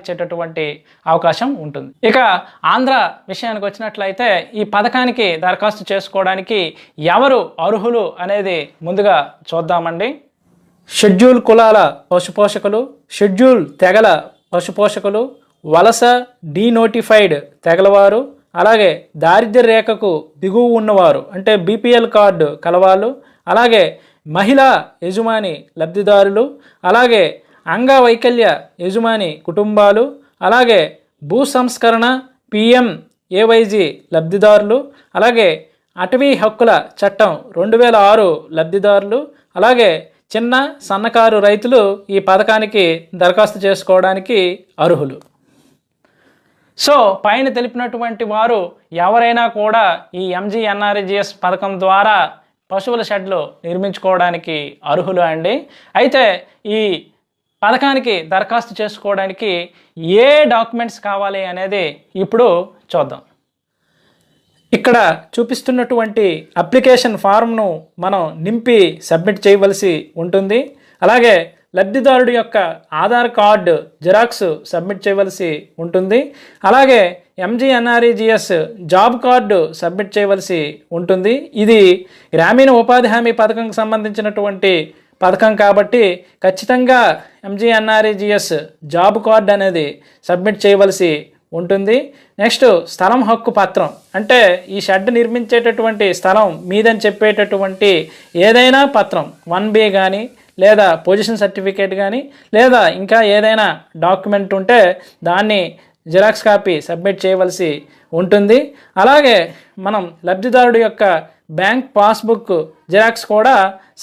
ఇచ్చేటటువంటి అవకాశం ఉంటుంది. ఇక ఆంధ్ర విషయానికి వచ్చినట్లయితే ఈ పథకానికి దరఖాస్తు చేసుకోవడానికి ఎవరు అర్హులు అనేది ముందుగా చూద్దామండి. షెడ్యూల్ కులాల పశుపోషకులు, షెడ్యూల్ తెగల పశుపోషకులు, వలస డీనోటిఫైడ్ తెగలవారు, అలాగే దారిద్ర్య రేఖకు దిగువ ఉన్నవారు అంటే బీపీఎల్ కార్డు కలవాళ్ళు, అలాగే మహిళా యజమాని లబ్ధిదారులు, అలాగే అంగవైకల్య యజమాని కుటుంబాలు, అలాగే భూ సంస్కరణ PMAYG లబ్ధిదారులు, అలాగే అటవీ హక్కుల చట్టం 2006 లబ్ధిదారులు, అలాగే చిన్న సన్నకారు రైతులు ఈ పథకానికి దరఖాస్తు చేసుకోవడానికి అర్హులు. సో పైన తెలిపినటువంటి వారు ఎవరైనా కూడా ఈ MGNREGS పథకం ద్వారా పశువుల షెడ్లు నిర్మించుకోవడానికి అర్హులు అండి. అయితే ఈ పథకానికి దరఖాస్తు చేసుకోవడానికి ఏ డాక్యుమెంట్స్ కావాలి అనేది ఇప్పుడు చూద్దాం. ఇక్కడ చూపిస్తున్నటువంటి అప్లికేషన్ ఫారంను మనం నింపి సబ్మిట్ చేయవలసి ఉంటుంది. అలాగే లబ్ధిదారుడి యొక్క ఆధార్ కార్డు జిరాక్స్ సబ్మిట్ చేయవలసి ఉంటుంది. అలాగే MGNREGS జాబ్ కార్డు సబ్మిట్ చేయవలసి ఉంటుంది. ఇది గ్రామీణ ఉపాధి హామీ పథకంకి సంబంధించినటువంటి పథకం కాబట్టి ఖచ్చితంగా MGNREGS జాబ్ కార్డు అనేది సబ్మిట్ చేయవలసి ఉంటుంది. నెక్స్ట్ స్థలం హక్కు పత్రం అంటే ఈ షెడ్ నిర్మించేటటువంటి స్థలం మీదని చెప్పేటటువంటి ఏదైనా పత్రం 1B కానీ లేదా పొజిషన్ సర్టిఫికేట్ కానీ లేదా ఇంకా ఏదైనా డాక్యుమెంట్ ఉంటే దాన్ని జిరాక్స్ కాపీ సబ్మిట్ చేయవలసి ఉంటుంది. అలాగే మనం లబ్ధిదారుడి యొక్క బ్యాంక్ పాస్బుక్ జిరాక్స్ కూడా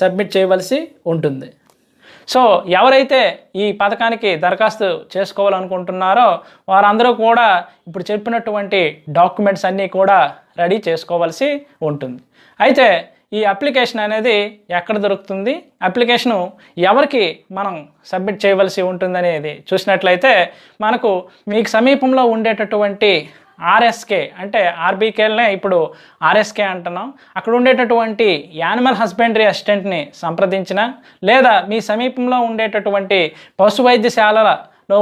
సబ్మిట్ చేయవలసి ఉంటుంది. సో ఎవరైతే ఈ పథకానికి దరఖాస్తు చేసుకోవాలనుకుంటున్నారో వారందరూ కూడా ఇప్పుడు చెప్పినటువంటి డాక్యుమెంట్స్ అన్నీ కూడా రెడీ చేసుకోవాల్సి ఉంటుంది. అయితే ఈ అప్లికేషన్ అనేది ఎక్కడ దొరుకుతుంది, అప్లికేషను ఎవరికి మనం సబ్మిట్ చేయవలసి ఉంటుంది అనేది చూసినట్లయితే మనకు మీకు సమీపంలో ఉండేటటువంటి RSK అంటే RBKలనే ఇప్పుడు RSK అంటున్నాం. అక్కడ ఉండేటటువంటి యానిమల్ హస్బెండరీ అసిస్టెంట్ని సంప్రదించిన లేదా మీ సమీపంలో ఉండేటటువంటి పశు వైద్యశాలలో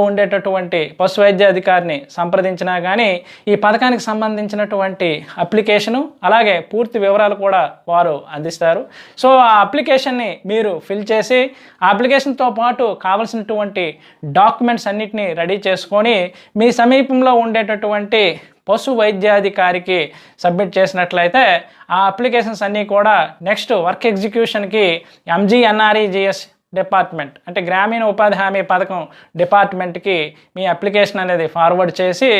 ఉండేటటువంటి పశు వైద్య అధికారిని సంప్రదించినా కానీ ఈ పథకానికి సంబంధించినటువంటి అప్లికేషను అలాగే పూర్తి వివరాలు కూడా వారు అందిస్తారు. సో ఆ అప్లికేషన్ని మీరు ఫిల్ చేసి ఆ అప్లికేషన్తో పాటు కావలసినటువంటి డాక్యుమెంట్స్ అన్నిటినీ రెడీ చేసుకొని మీ సమీపంలో ఉండేటటువంటి పశు వైద్యాధికారికి సబ్మిట్ చేసినట్లయితే ఆ అప్లికేషన్స్ అన్నీ కూడా నెక్స్ట్ వర్క్ ఎగ్జిక్యూషన్కి MGNREGS డిపార్ట్మెంట్ అంటే గ్రామీణ ఉపాధి హామీ పథకం డిపార్ట్మెంట్కి మీ అప్లికేషన్ అనేది ఫార్వర్డ్ చేసి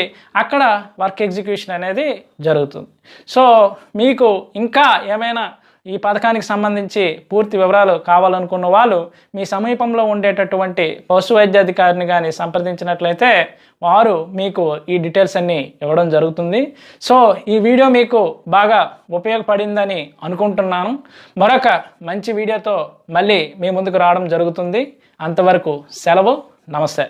అక్కడ వర్క్ ఎగ్జిక్యూషన్ అనేది జరుగుతుంది. సో మీకు ఇంకా ఏమైనా ఈ పథకానికి సంబంధించి పూర్తి వివరాలు కావాలనుకున్న వాళ్ళు మీ సమీపంలో ఉండేటటువంటి పశు వైద్యాధికారిని కానీ సంప్రదించినట్లయితే వారు మీకు ఈ డీటెయిల్స్ అన్నీ ఇవ్వడం జరుగుతుంది. సో ఈ వీడియో మీకు బాగా ఉపయోగపడిందని అనుకుంటున్నాను. మరొక మంచి వీడియోతో మళ్ళీ మీ ముందుకు రావడం జరుగుతుంది. అంతవరకు సెలవు. నమస్తే.